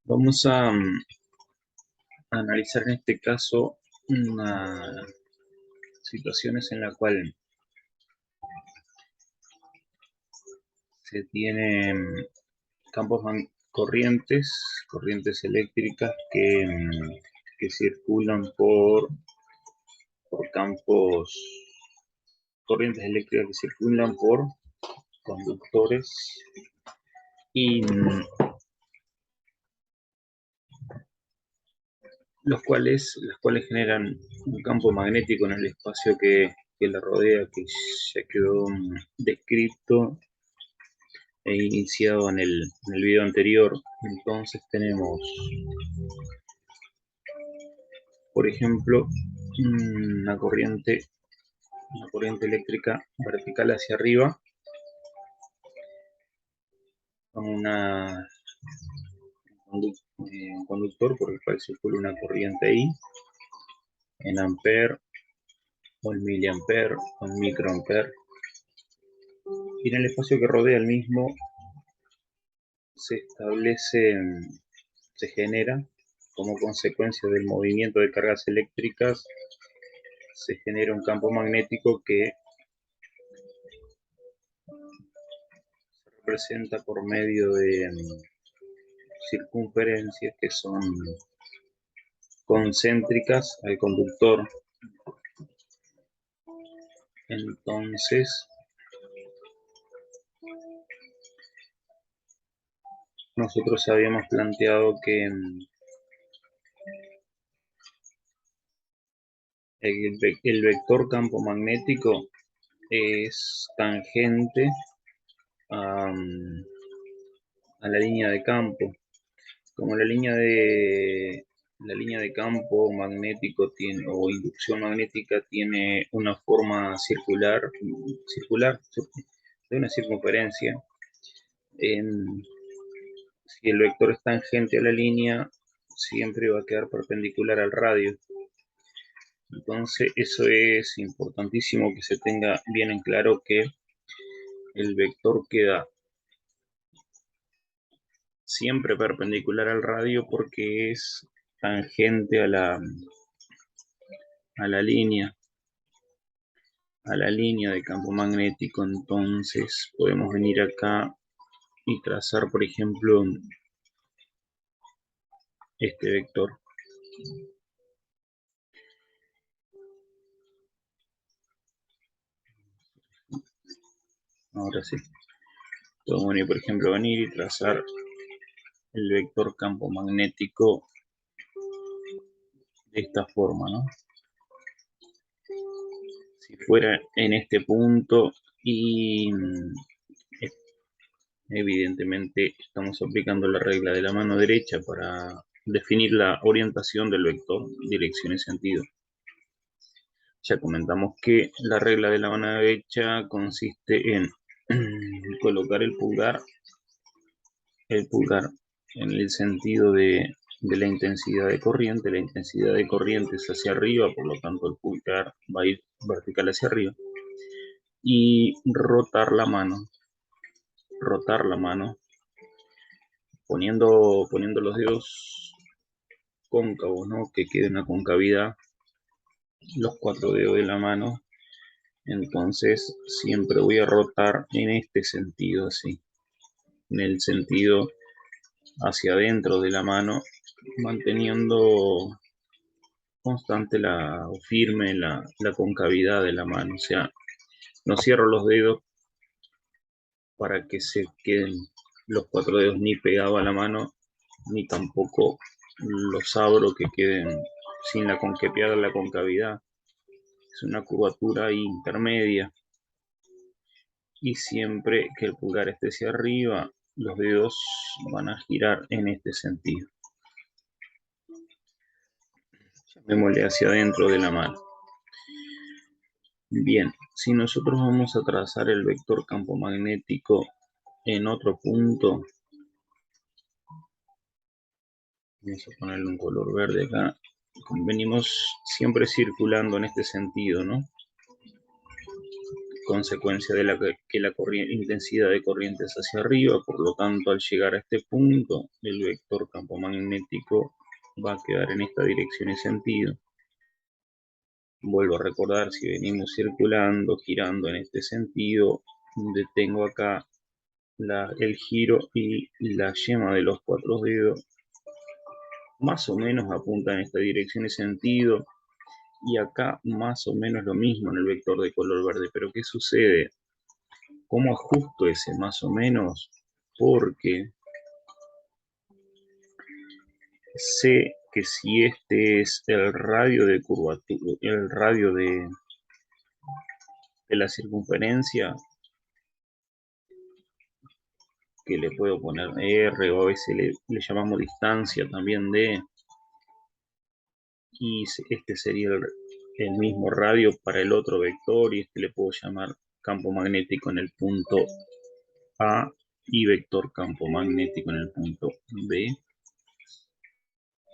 Vamos a analizar en este caso una situaciones en la cual se tienen corrientes eléctricas que circulan por campos, corrientes eléctricas que circulan por conductores y las cuales generan un campo magnético en el espacio que la rodea, que ya quedó descrito e iniciado en el video anterior. Entonces tenemos, por ejemplo, una corriente eléctrica vertical hacia arriba, con un conductor por el cual circula una corriente ahí, en ampere, o en miliampere, o en microampere. Y en el espacio que rodea el mismo se establece, se genera como consecuencia del movimiento de cargas eléctricas, se genera un campo magnético que se representa por medio de circunferencias que son concéntricas al conductor. Entonces, nosotros habíamos planteado que el vector campo magnético es tangente a, a la línea de campo. Como la línea de campo magnético tiene, o inducción magnética tiene una forma circular de una circunferencia, en, si el vector es tangente a la línea, siempre va a quedar perpendicular al radio. Entonces, eso es importantísimo que se tenga bien en claro, que el vector queda siempre perpendicular al radio porque es tangente a la línea de campo magnético. Entonces podemos venir acá y trazar, por ejemplo, este vector. Ahora sí, podemos venir, por ejemplo, venir y trazar el vector campo magnético de esta forma, ¿no? Si fuera en este punto y evidentemente estamos aplicando la regla de la mano derecha para definir la orientación del vector, dirección y sentido. Ya comentamos que la regla de la mano derecha consiste en colocar el pulgar en el sentido de la intensidad de corriente. La intensidad de corriente es hacia arriba, por lo tanto el pulgar va a ir vertical hacia arriba. Y rotar la mano poniendo los dedos cóncavos, ¿no? Que quede una concavidad, los 4 dedos de la mano. Entonces siempre voy a rotar en este sentido, así, en el sentido hacia adentro de la mano, manteniendo constante o firme la concavidad de la mano. O sea, no cierro los dedos para que se queden los 4 dedos ni pegados a la mano, ni tampoco los abro que queden sin que pierda la concavidad. Es una curvatura intermedia. Y siempre que el pulgar esté hacia arriba, los dedos van a girar en este sentido. Llamémosle hacia adentro de la mano. Bien, si nosotros vamos a trazar el vector campo magnético en otro punto, vamos a ponerle un color verde acá. Venimos siempre circulando en este sentido, ¿no? consecuencia de que la intensidad de corriente es hacia arriba. Por lo tanto, al llegar a este punto, el vector campo magnético va a quedar en esta dirección y sentido. Vuelvo a recordar, si venimos circulando, girando en este sentido, detengo acá el giro y la yema de los 4 dedos más o menos apunta en esta dirección y sentido, y acá más o menos lo mismo en el vector de color verde. Pero ¿qué sucede? ¿Cómo ajusto ese más o menos? Porque sé que si este es el radio de curvatura, el radio de la circunferencia, que le puedo poner R, o a veces le llamamos distancia también D, y este sería el mismo radio para el otro vector, y este le puedo llamar campo magnético en el punto A y vector campo magnético en el punto B.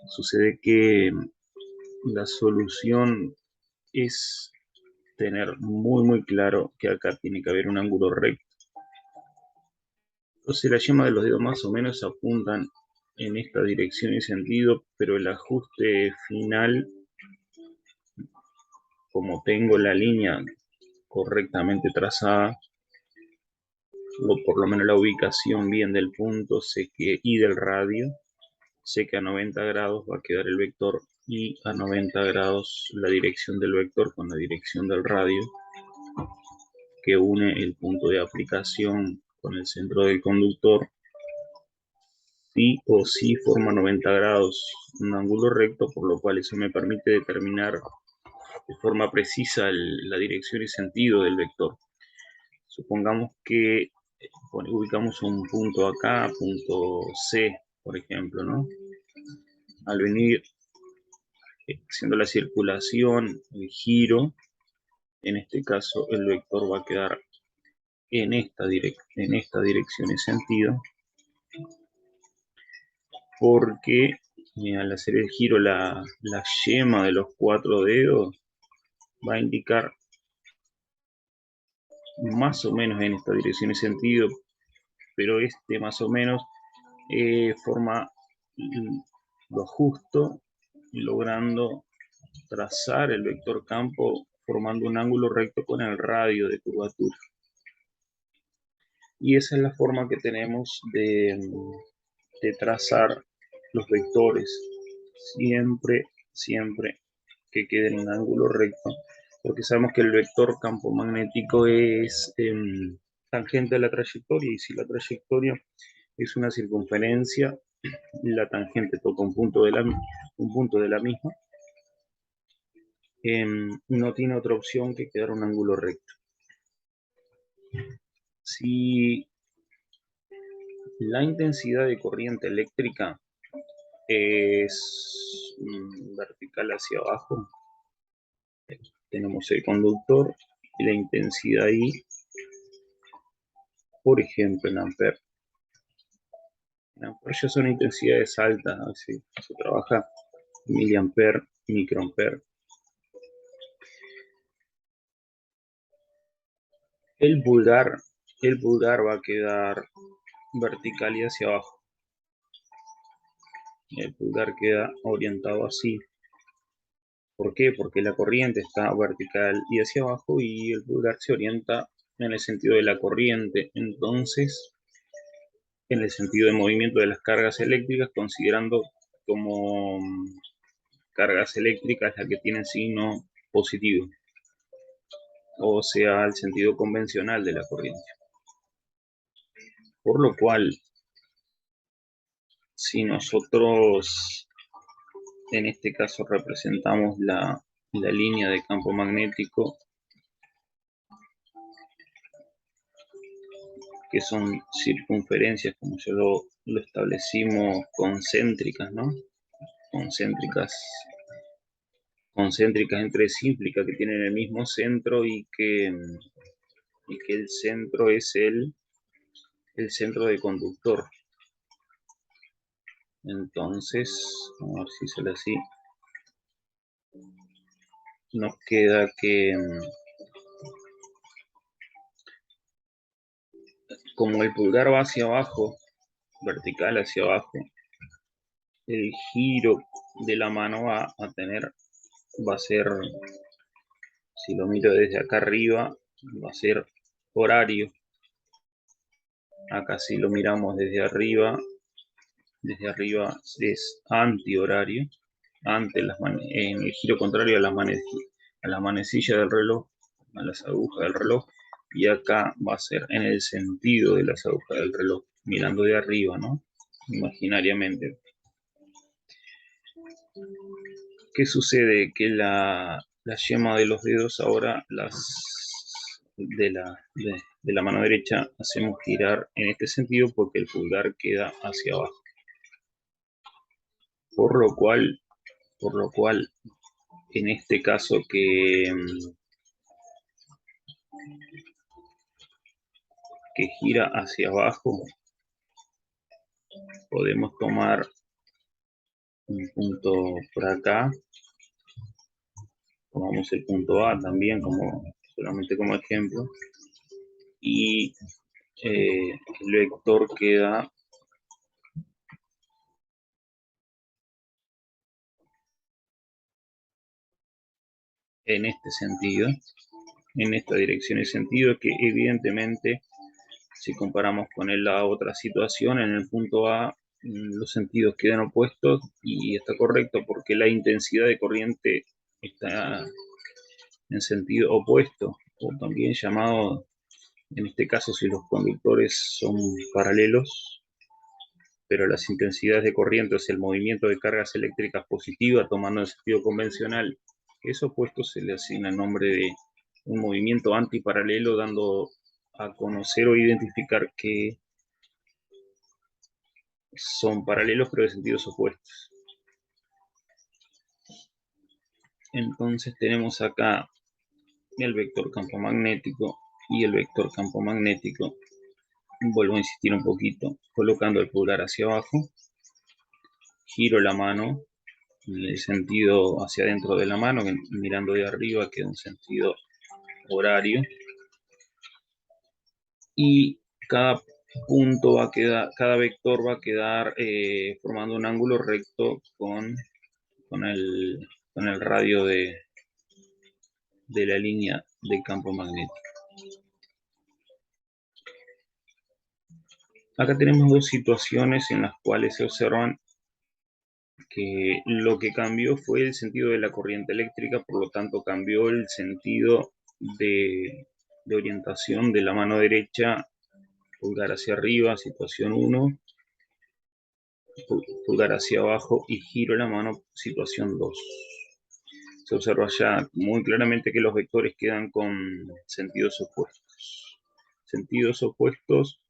Sucede que la solución es tener muy claro que acá tiene que haber un ángulo recto. Entonces la yema de los dedos más o menos apuntan en esta dirección y sentido, pero el ajuste final, como tengo la línea correctamente trazada, o por lo menos la ubicación bien del punto, y del radio, sé que a 90 grados va a quedar el vector, y a 90 grados la dirección del vector con la dirección del radio, que une el punto de aplicación con el centro del conductor. Sí o sí forma 90 grados, un ángulo recto, por lo cual eso me permite determinar de forma precisa la dirección y sentido del vector. Supongamos que ubicamos un punto acá, punto C, por ejemplo, ¿no? Al venir haciendo la circulación, el giro, en este caso el vector va a quedar en esta dirección y sentido, porque al hacer el giro la yema de los 4 dedos va a indicar más o menos en esta dirección y sentido, pero este más o menos forma lo justo, logrando trazar el vector campo formando un ángulo recto con el radio de curvatura. Y esa es la forma que tenemos de trazar los vectores, siempre que quede en un ángulo recto, porque sabemos que el vector campo magnético es tangente a la trayectoria, y si la trayectoria es una circunferencia, la tangente toca un punto de la misma, no tiene otra opción que quedar un ángulo recto. Si la intensidad de corriente eléctrica es vertical hacia abajo, tenemos el conductor y la intensidad I, por ejemplo en amperes. En amperes ya son intensidades altas, ¿no? Se trabaja miliamper, microamper. El pulgar va a quedar vertical y hacia abajo. El pulgar queda orientado así. ¿Por qué? Porque la corriente está vertical y hacia abajo, y el pulgar se orienta en el sentido de la corriente. Entonces, en el sentido de movimiento de las cargas eléctricas, considerando como cargas eléctricas las que tienen signo positivo, o sea, el sentido convencional de la corriente. Por lo cual, si nosotros en este caso representamos la línea de campo magnético, que son circunferencias, como ya lo establecimos, concéntricas, ¿no? Concéntricas entre cíclicas, que tienen el mismo centro, y que el centro es el centro de conductor. Entonces, vamos a ver si sale así. Nos queda que como el pulgar va hacia abajo, vertical hacia abajo, el giro de la mano va a ser, si lo miro desde acá arriba, va a ser horario. Acá si lo miramos desde arriba es antihorario, en el giro contrario a la manecilla del reloj, a las agujas del reloj, y acá va a ser en el sentido de las agujas del reloj, mirando de arriba, ¿no? Imaginariamente. ¿Qué sucede? Que la yema de los dedos ahora de la mano derecha hacemos girar en este sentido porque el pulgar queda hacia abajo. Por lo cual en este caso que gira hacia abajo, podemos tomar un punto por acá, tomamos el punto A también solamente como ejemplo, y el vector queda en este sentido, en esta dirección y sentido, que evidentemente si comparamos con la otra situación, en el punto A los sentidos quedan opuestos y está correcto porque la intensidad de corriente está en sentido opuesto, o también llamado, en este caso si los conductores son paralelos, pero las intensidades de corriente, o sea, el movimiento de cargas eléctricas positivas, tomando el sentido convencional, es opuesto, se le asigna el nombre de un movimiento antiparalelo, dando a conocer o identificar que son paralelos pero de sentidos opuestos. Entonces tenemos acá el vector campo magnético y el vector campo magnético. Vuelvo a insistir un poquito, colocando el pulgar hacia abajo, giro la mano en el sentido hacia adentro de la mano, mirando de arriba queda un sentido horario, y cada punto va a quedar, cada vector va a quedar formando un ángulo recto con el radio de la línea de campo magnético. Acá tenemos dos situaciones en las cuales se observan que lo que cambió fue el sentido de la corriente eléctrica, por lo tanto cambió el sentido de orientación de la mano derecha, pulgar hacia arriba, situación 1, pulgar hacia abajo y giro la mano, situación 2. Se observa ya muy claramente que los vectores quedan con sentidos opuestos. Sentidos opuestos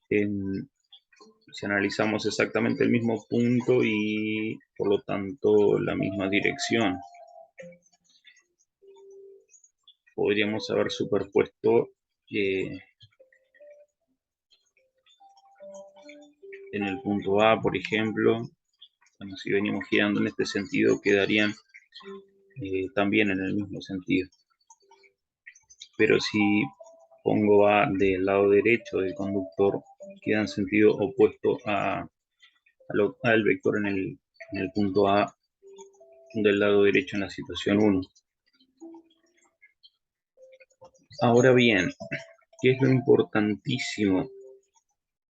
si analizamos exactamente el mismo punto y por lo tanto la misma dirección. Podríamos haber superpuesto en el punto A, por ejemplo, bueno, si venimos girando en este sentido, quedarían también en el mismo sentido. Pero si pongo A del lado derecho del conductor, queda en sentido opuesto al vector en el punto A del lado derecho en la situación 1. Ahora bien, ¿qué es lo importantísimo?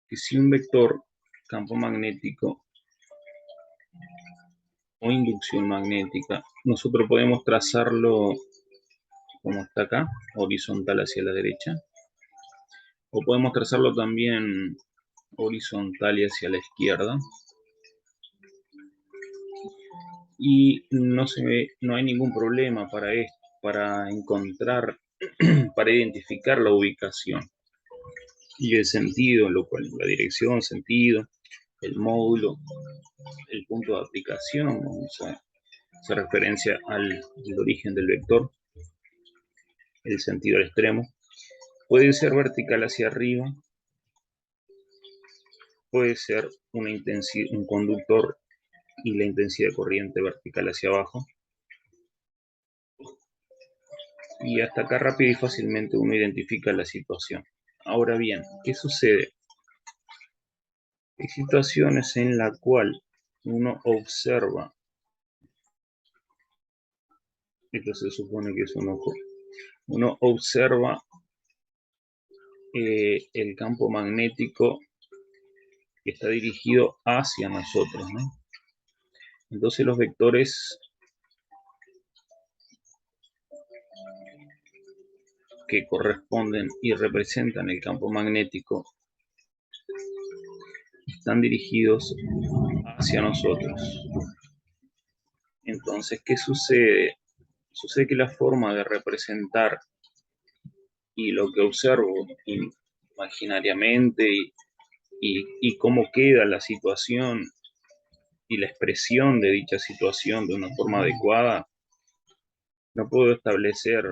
Que si un vector campo magnético o inducción magnética, nosotros podemos trazarlo como está acá, horizontal hacia la derecha, o podemos trazarlo también horizontal y hacia la izquierda, y no hay ningún problema para encontrar, para identificar la ubicación y el sentido, lo cual la dirección, sentido, el módulo, el punto de aplicación, hace referencia al origen del vector, el sentido al extremo. Puede ser vertical hacia arriba, puede ser un conductor y la intensidad de corriente vertical hacia abajo. Y hasta acá rápido y fácilmente uno identifica la situación. Ahora bien, ¿qué sucede? Hay situaciones en las cuales uno observa, esto se supone que es un ojo, uno observa el campo magnético que está dirigido hacia nosotros, ¿no? Entonces los vectores que corresponden y representan el campo magnético están dirigidos hacia nosotros. Entonces, ¿qué sucede? Sucede que la forma de representar y lo que observo imaginariamente y cómo queda la situación y la expresión de dicha situación de una forma adecuada, no puedo establecer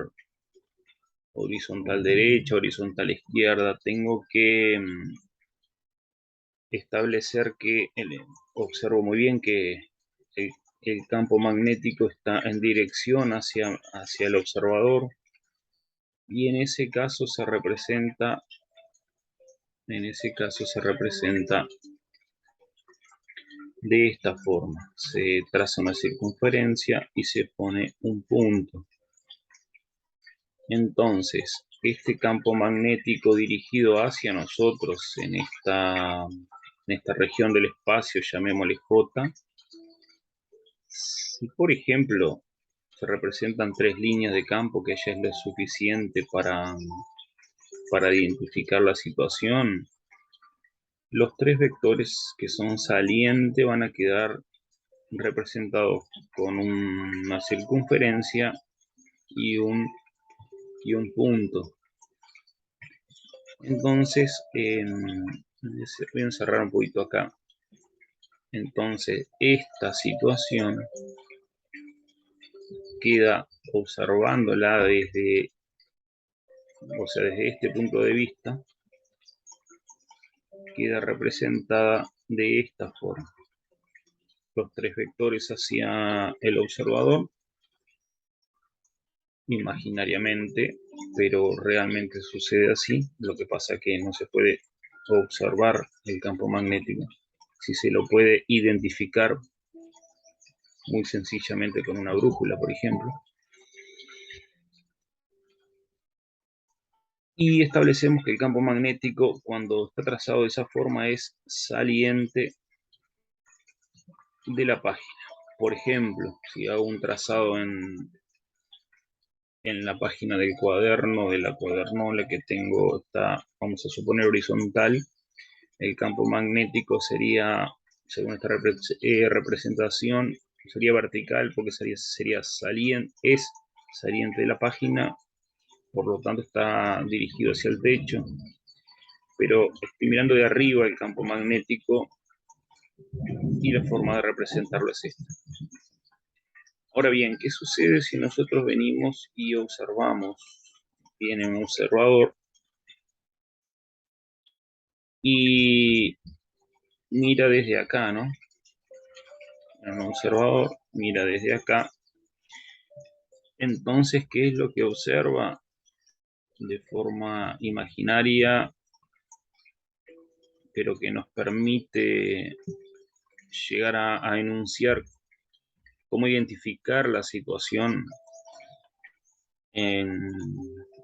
horizontal derecha, horizontal izquierda, tengo que establecer que observo muy bien que el, el campo magnético está en dirección hacia el observador y en ese caso se representa de esta forma. Se traza una circunferencia y se pone un punto. Entonces, este campo magnético dirigido hacia nosotros en esta región del espacio, llamémosle J, si por ejemplo se representan 3 líneas de campo, que ya es lo suficiente para identificar la situación, los 3 vectores que son salientes van a quedar representados con una circunferencia y un punto. Entonces, voy a encerrar un poquito acá. Entonces, esta situación queda observándola desde este punto de vista, queda representada de esta forma. Los 3 vectores hacia el observador, imaginariamente, pero realmente sucede así. Lo que pasa es que no se puede observar el campo magnético. Si se lo puede identificar muy sencillamente con una brújula, por ejemplo. Y establecemos que el campo magnético, cuando está trazado de esa forma, es saliente de la página. Por ejemplo, si hago un trazado en la página del cuaderno, de la cuadernola que tengo, está, vamos a suponer, horizontal, el campo magnético sería, según esta representación, sería vertical porque sería saliente, es saliente de la página, por lo tanto está dirigido hacia el techo, pero estoy mirando de arriba el campo magnético y la forma de representarlo es esta. Ahora bien, ¿qué sucede si nosotros venimos y observamos? Viene un observador y mira desde acá, ¿no? Un observador mira desde acá. Entonces, ¿qué es lo que observa? De forma imaginaria, pero que nos permite llegar a enunciar cómo identificar la situación en,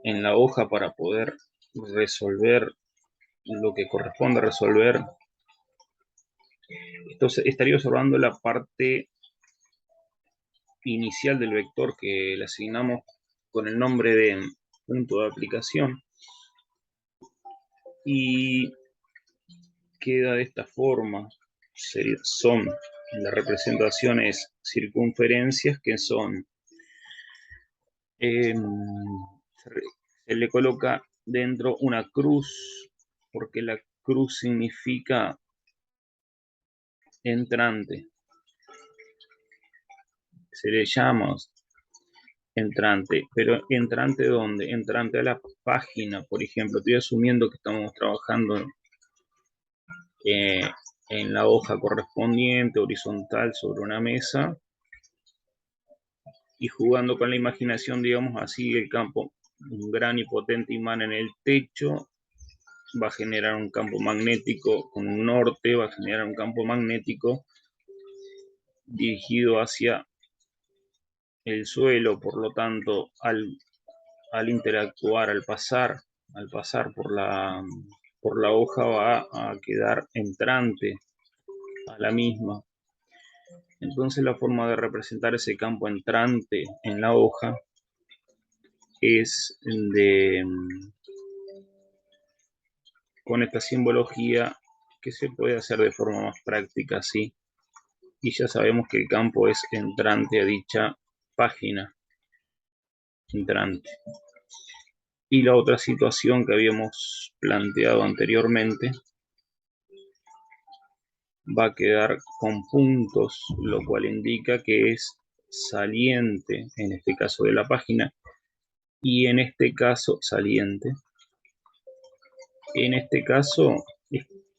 en la hoja para poder resolver lo que corresponde resolver. Entonces estaría observando la parte inicial del vector que le asignamos con el nombre de punto de aplicación y queda de esta forma. Son las representaciones circunferencias que son se le coloca dentro una cruz porque la cruz significa entrante, se le llama entrante, pero entrante ¿dónde? Entrante a la página, por ejemplo. Estoy asumiendo que estamos trabajando en la hoja correspondiente, horizontal, sobre una mesa, y jugando con la imaginación, digamos así, el campo, un gran y potente imán en el techo, va a generar un campo magnético con un norte, va a generar un campo magnético dirigido hacia el suelo. Por lo tanto, al interactuar, al pasar por la hoja, va a quedar entrante a la misma. Entonces la forma de representar ese campo entrante en la hoja es con esta simbología, que se puede hacer de forma más práctica así, y ya sabemos que el campo es entrante a dicha página, entrante. Y la otra situación que habíamos planteado anteriormente va a quedar con puntos, lo cual indica que es saliente, en este caso de la página, y en este caso saliente. En este caso,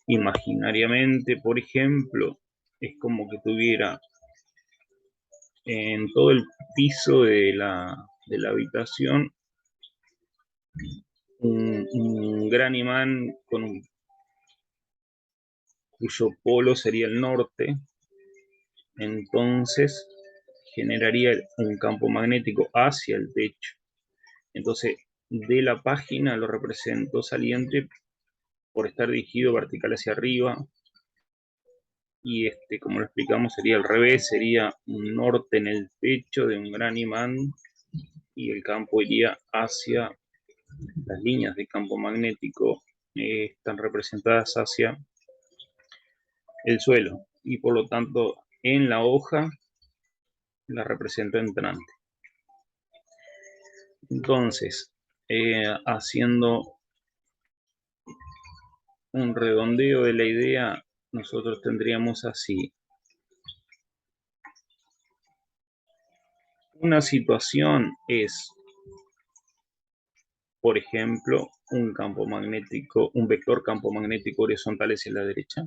imaginariamente, por ejemplo, es como que tuviera en todo el piso de la habitación un gran imán cuyo polo sería el norte. Entonces generaría un campo magnético hacia el techo. Entonces, de la página lo represento saliente por estar dirigido vertical hacia arriba, y como lo explicamos, sería al revés, sería un norte en el techo de un gran imán, y el campo iría hacia las líneas de campo magnético, están representadas hacia el suelo, y por lo tanto en la hoja la represento entrante. Entonces, haciendo un redondeo de la idea, nosotros tendríamos así una situación: es, por ejemplo, un campo magnético, un vector campo magnético horizontal hacia la derecha.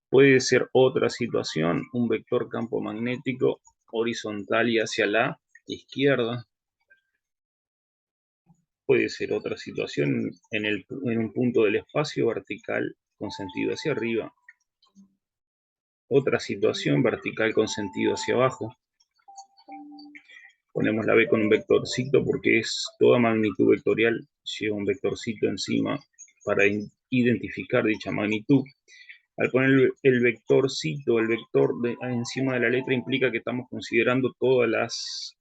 Puede ser otra situación, un vector campo magnético horizontal y hacia la izquierda. Puede ser otra situación en un punto del espacio vertical con sentido hacia arriba. Otra situación vertical con sentido hacia abajo. Ponemos la B con un vectorcito porque es toda magnitud vectorial, lleva un vectorcito encima para identificar dicha magnitud. Al poner el vectorcito, el vector encima de la letra, implica que estamos considerando todas las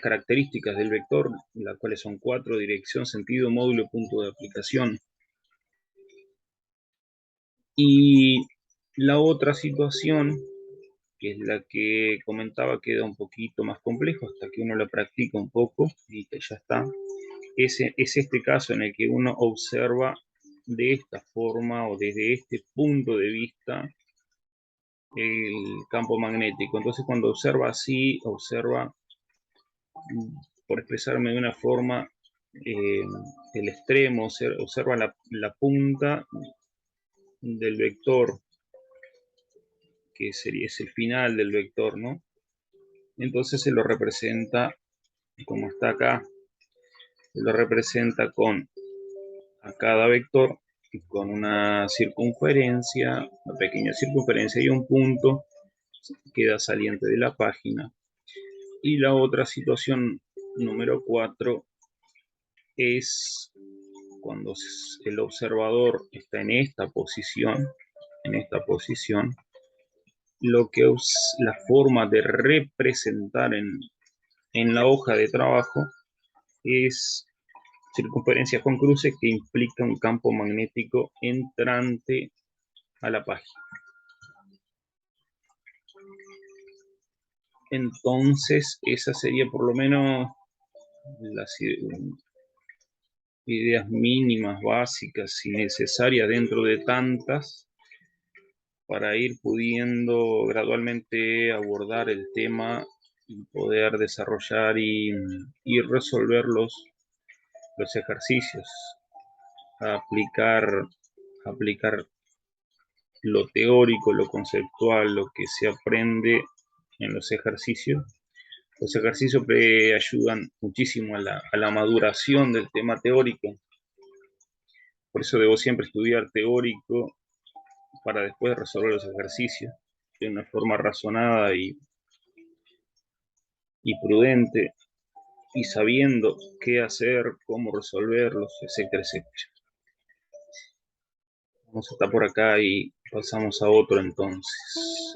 características del vector, las cuales son 4: dirección, sentido, módulo, punto de aplicación. Y la otra situación, que es la que comentaba, queda un poquito más complejo hasta que uno lo practica un poco y que ya está. Es este caso en el que uno observa de esta forma o desde este punto de vista el campo magnético. Entonces, cuando observa así, observa, por expresarme de una forma, el extremo, observa la punta del vector, que es el final del vector, ¿no? Entonces se lo representa como está acá, se lo representa con a cada vector con una circunferencia, una pequeña circunferencia y un punto, queda saliente de la página. Y la otra situación número 4 es cuando el observador está en esta posición, la forma de representar en la hoja de trabajo es circunferencias con cruces, que implica un campo magnético entrante a la página. Entonces, esas serían por lo menos las ideas mínimas, básicas y necesarias dentro de tantas, para ir pudiendo gradualmente abordar el tema y poder desarrollar y resolver los ejercicios, aplicar lo teórico, lo conceptual, lo que se aprende en los ejercicios, Los ejercicios ayudan muchísimo a la maduración del tema teórico. Por eso debo siempre estudiar teórico para después resolver los ejercicios de una forma razonada y prudente, y sabiendo qué hacer, cómo resolverlos, etcétera, etcétera. Vamos a estar por acá y pasamos a otro entonces.